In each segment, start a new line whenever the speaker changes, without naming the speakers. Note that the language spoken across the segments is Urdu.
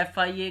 FIA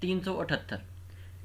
378।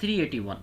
381।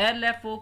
LFO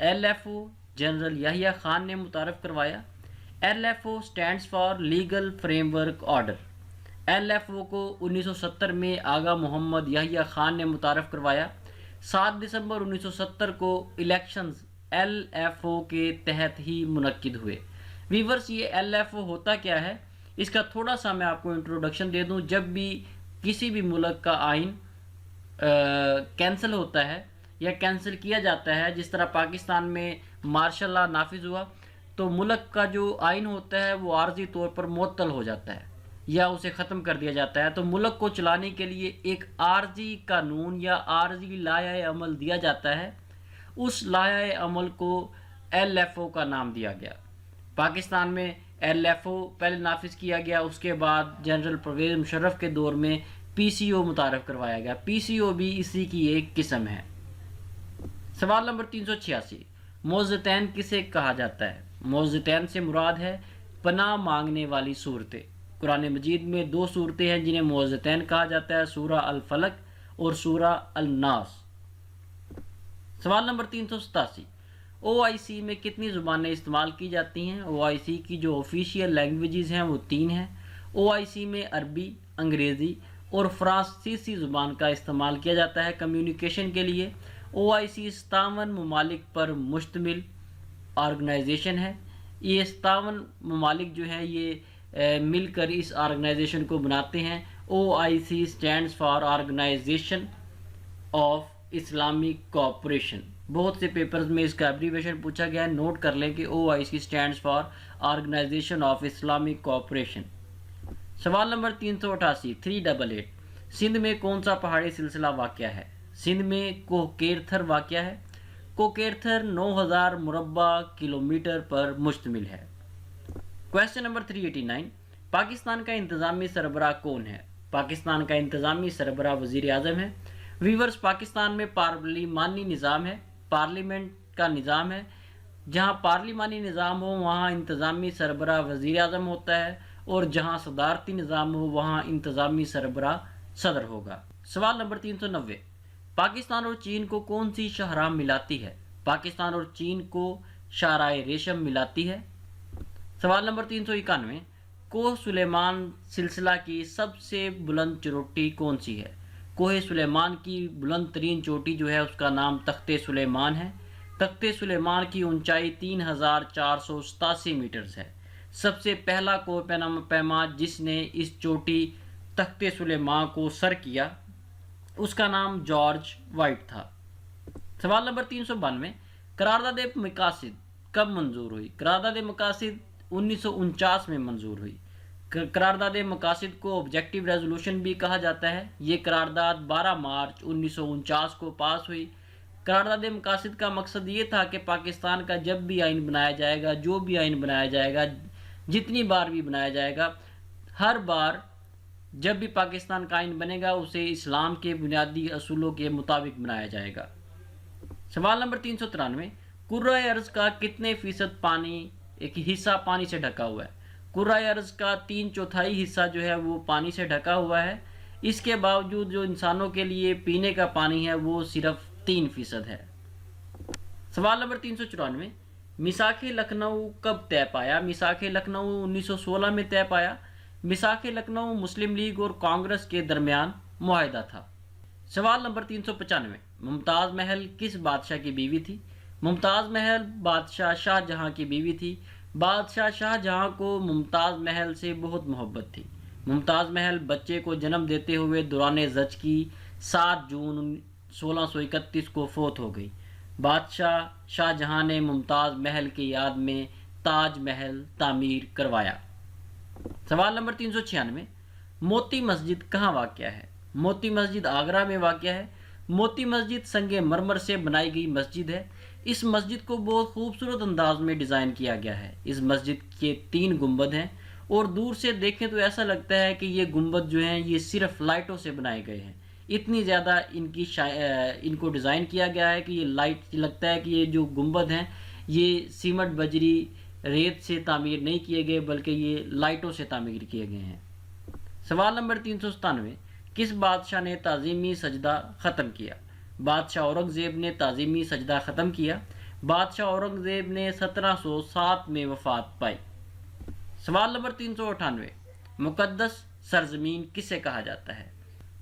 LFO general Yahya Khan نے متعارف کروایا۔ LFO stands for legal frame work order. LFO کو 1970 میں آغا محمد یحییٰ خان نے متعارف کروایا۔ 7 دسمبر 1970 کو الیکشنز LFO کے تحت ہی منعقد ہوئے۔ ویورز یہ LFO ہوتا کیا ہے، اس کا تھوڑا سا میں آپ کو انٹروڈکشن دے دوں۔ جب بھی کسی بھی ملک کا آئین کینسل ہوتا ہے یا کینسل کیا جاتا ہے، جس طرح پاکستان میں مارشل لا نافذ ہوا، تو ملک کا جو آئین ہوتا ہے وہ عارضی طور پر معطل ہو جاتا ہے یا اسے ختم کر دیا جاتا ہے۔ تو ملک کو چلانے کے لیے ایک عارضی قانون یا عارضی لائحہ عمل دیا جاتا ہے، اس لائحہ عمل کو LFO کا نام دیا گیا۔ پاکستان میں LFO پہلے نافذ کیا گیا، اس کے بعد جنرل پرویز مشرف کے دور میں PCO متعارف کروایا گیا۔ PCO بھی اسی کی ایک قسم ہے۔ سوال نمبر 386، موذتین کسے کہا جاتا ہے؟ موذتین سے مراد ہے پناہ مانگنے والی صورتیں۔ قرآن مجید میں 2 صورتیں ہیں جنہیں موذتین کہا جاتا ہے، سورہ الفلق اور سورہ الناس۔ سوال نمبر 387، OIC میں کتنی زبانیں استعمال کی جاتی ہیں؟ OIC کی جو آفیشیل لینگویجز ہیں وہ 3 ہیں۔ OIC میں عربی، انگریزی اور فرانسیسی زبان کا استعمال کیا جاتا ہے کمیونیکیشن کے لیے۔ OIC 57 ممالک پر مشتمل آرگنائزیشن ہے۔ یہ 57 ممالک جو ہیں یہ مل کر اس آرگنائزیشن کو بناتے ہیں۔ OIC stands for organization of Islamic cooperation. بہت سے پیپرز میں اس کا ایبریویشن پوچھا گیا ہے، نوٹ کر لیں کہ OIC stands for organization of Islamic cooperation. سوال نمبر 388، 388، سندھ میں کون سا پہاڑی سلسلہ واقع ہے؟ سندھ میں کوکیرتھر واقع ہے۔ کوکیرتھر 9000 مربع کلومیٹر پر مشتمل ہے۔ کویسچن نمبر 389، پاکستان کا انتظامی سربراہ کون ہے؟ پاکستان کا انتظامی سربراہ وزیر اعظم ہے۔ ویورز پاکستان میں پارلیمانی نظام ہے، پارلیمنٹ کا نظام ہے۔ جہاں پارلیمانی نظام ہو وہاں انتظامی سربراہ وزیر اعظم ہوتا ہے، اور جہاں صدارتی نظام ہو وہاں انتظامی سربراہ صدر ہوگا۔ سوال نمبر 390، پاکستان اور چین کو کون سی شاہراہ ملاتی ہے؟ پاکستان اور چین کو شاہراہ ریشم ملاتی ہے۔ سوال نمبر 391، کوہ سلیمان سلسلہ کی سب سے بلند چوٹی کون سی ہے؟ کوہ سلیمان کی بلند ترین چوٹی جو ہے اس کا نام تخت سلیمان ہے۔ تخت سلیمان کی اونچائی 3487 میٹرز ہے۔ سب سے پہلا کوہ پیما جس نے اس چوٹی تخت سلیمان کو سر کیا اس کا نام جارج وائٹ تھا۔ سوال نمبر 392، قرارداد مقاصد کب منظور ہوئی؟ قرارداد مقاصد 1949 میں منظور ہوئی۔ قرارداد مقاصد کو آبجیکٹیو ریزولوشن بھی کہا جاتا ہے۔ یہ قرارداد 12 مارچ 1949 کو پاس ہوئی۔ قرارداد مقاصد کا مقصد یہ تھا کہ پاکستان کا جب بھی آئین بنایا جائے گا، جو بھی آئین بنایا جائے گا، جتنی بار بھی بنایا جائے گا، ہر بار جب بھی پاکستان کا آئین بنے گا اسے اسلام کے بنیادی اصولوں کے مطابق بنایا جائے گا۔ سوال نمبر 393، کرۂ ارض کا کتنے فیصد پانی ایک حصہ پانی سے ڈھکا ہوا ہے؟ کرۂ ارض کا 3/4 حصہ جو ہے وہ پانی سے ڈھکا ہوا ہے۔ اس کے باوجود جو انسانوں کے لیے پینے کا پانی ہے وہ صرف 3% ہے۔ سوال نمبر 394، میثاق لکھنؤ کب طے پایا؟ میثاق لکھنؤ 1916 میں طے پایا۔ میثاق لکھنؤ مسلم لیگ اور کانگریس کے درمیان معاہدہ تھا۔ سوال نمبر 395، ممتاز محل کس بادشاہ کی بیوی تھی؟ ممتاز محل بادشاہ شاہ جہاں کی بیوی تھی۔ بادشاہ شاہ جہاں کو ممتاز محل سے بہت محبت تھی۔ ممتاز محل بچے کو جنم دیتے ہوئے دوران زچگی 7 جون 1631 کو فوت ہو گئی۔ بادشاہ شاہ جہاں نے ممتاز محل کی یاد میں تاج محل تعمیر کروایا۔ سوال نمبر 396، موتی مسجد کہاں واقع ہے؟ موتی مسجد آگرہ میں واقع ہے۔ موتی مسجد سنگ مرمر سے بنائی گئی مسجد ہے۔ اس مسجد کو بہت خوبصورت انداز میں ڈیزائن کیا گیا ہے۔ اس مسجد کے 3 گنبد ہیں اور دور سے دیکھیں تو ایسا لگتا ہے کہ یہ گنبد جو ہیں یہ صرف لائٹوں سے بنائے گئے ہیں۔ اتنی زیادہ ان کو ڈیزائن کیا گیا ہے کہ یہ لائٹ لگتا ہے کہ یہ جو گنبد ہیں یہ سیمنٹ بجری ریت سے تعمیر نہیں کیے گئے بلکہ یہ لائٹوں سے تعمیر کیے گئے ہیں۔ سوال نمبر 397، کس بادشاہ نے تعظیمی سجدہ ختم کیا؟ بادشاہ اورنگزیب نے تعظیمی سجدہ ختم کیا۔ بادشاہ اورنگزیب نے 1707 میں وفات پائی۔ سوال نمبر 398، مقدس سرزمین کسے کہا جاتا ہے؟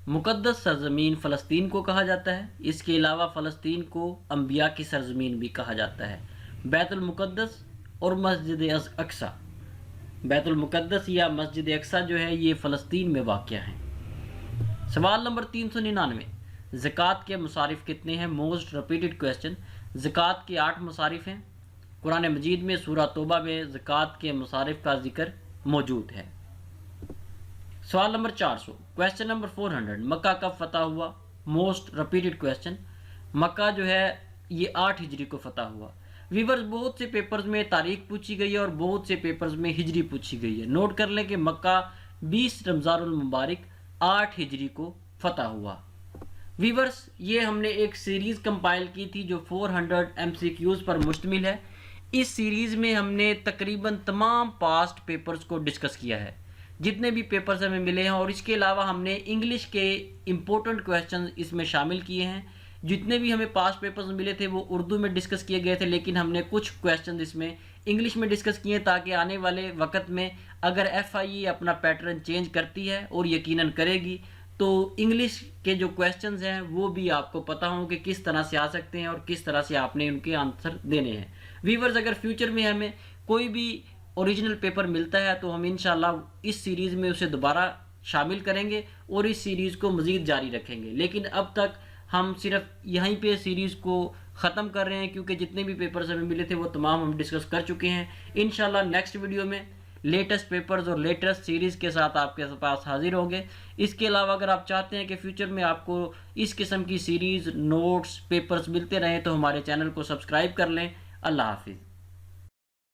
مقدس سرزمین فلسطین کو کہا جاتا ہے۔ اس کے علاوہ فلسطین کو انبیاء کی سرزمین بھی کہا جاتا ہے۔ بیت المقدس اور مسجد اقصی، بیت المقدس یا مسجد اقصی جو ہے یہ فلسطین میں واقع ہیں۔ سوال نمبر 399، زکوٰۃ کے مصارف کتنے ہیں؟ Most repeated question. زکوٰۃ کے 8 مصارف ہیں۔ قرآن مجید میں سورہ توبہ میں زکوٰۃ کے مصارف کا ذکر موجود ہے۔ سوال نمبر 400، کویسچن نمبر 400، مکہ کب فتح ہوا؟ Most repeated question. مکہ جو ہے یہ 8 ہجری کو فتح ہوا۔ ویورز، بہت سے پیپرز میں تاریخ پوچھی گئی ہے اور بہت سے پیپرز میں ہجری پوچھی گئی ہے۔ نوٹ کر لیں کہ مکہ 20 رمضان المبارک 8 ہجری کو فتح ہوا۔ ویورز، یہ ہم نے ایک سیریز کمپائل کی تھی جو 400 MCQs پر مشتمل ہے۔ اس سیریز میں ہم نے تقریباً تمام پاسٹ پیپرز کو ڈسکس کیا ہے، جتنے بھی پیپرز ہمیں ملے ہیں، اور اس کے علاوہ ہم نے انگلش کے امپورٹنٹ کویسچنز اس میں شامل کیے ہیں۔ جتنے بھی ہمیں پاسٹ پیپرز ملے تھے وہ اردو میں ڈسکس کیے گئے تھے، لیکن ہم نے کچھ کویسچنز اس میں انگلش میں ڈسکس کیے تاکہ آنے والے وقت میں اگر FIE اپنا پیٹرن چینج کرتی ہے اور یقیناً کرے گی تو انگلش کے جو کویسچنز ہیں وہ بھی آپ کو پتہ ہوں کہ کس طرح سے آ سکتے ہیں اور کس طرح سے آپ نے ان کے آنسر دینے ہیں۔ ویورز، اگر فیوچر میں ہمیں کوئی بھی اوریجنل پیپر ملتا ہے تو ہم انشاءاللہ اس سیریز میں اسے دوبارہ شامل کریں گے اور اس سیریز کو مزید جاری رکھیں گے، لیکن اب تک ہم صرف یہیں پہ سیریز کو ختم کر رہے ہیں کیونکہ جتنے بھی پیپرز ہمیں ملے تھے وہ تمام ہم ڈسکس کر چکے ہیں۔ انشاءاللہ نیکسٹ ویڈیو میں لیٹسٹ پیپرز اور لیٹسٹ سیریز کے ساتھ آپ کے پاس حاضر ہوں گے۔ اس کے علاوہ اگر آپ چاہتے ہیں کہ فیوچر میں آپ کو اس قسم کی سیریز، نوٹس، پیپرز ملتے رہیں تو ہمارے چینل کو سبسکرائب کر لیں۔ اللہ حافظ۔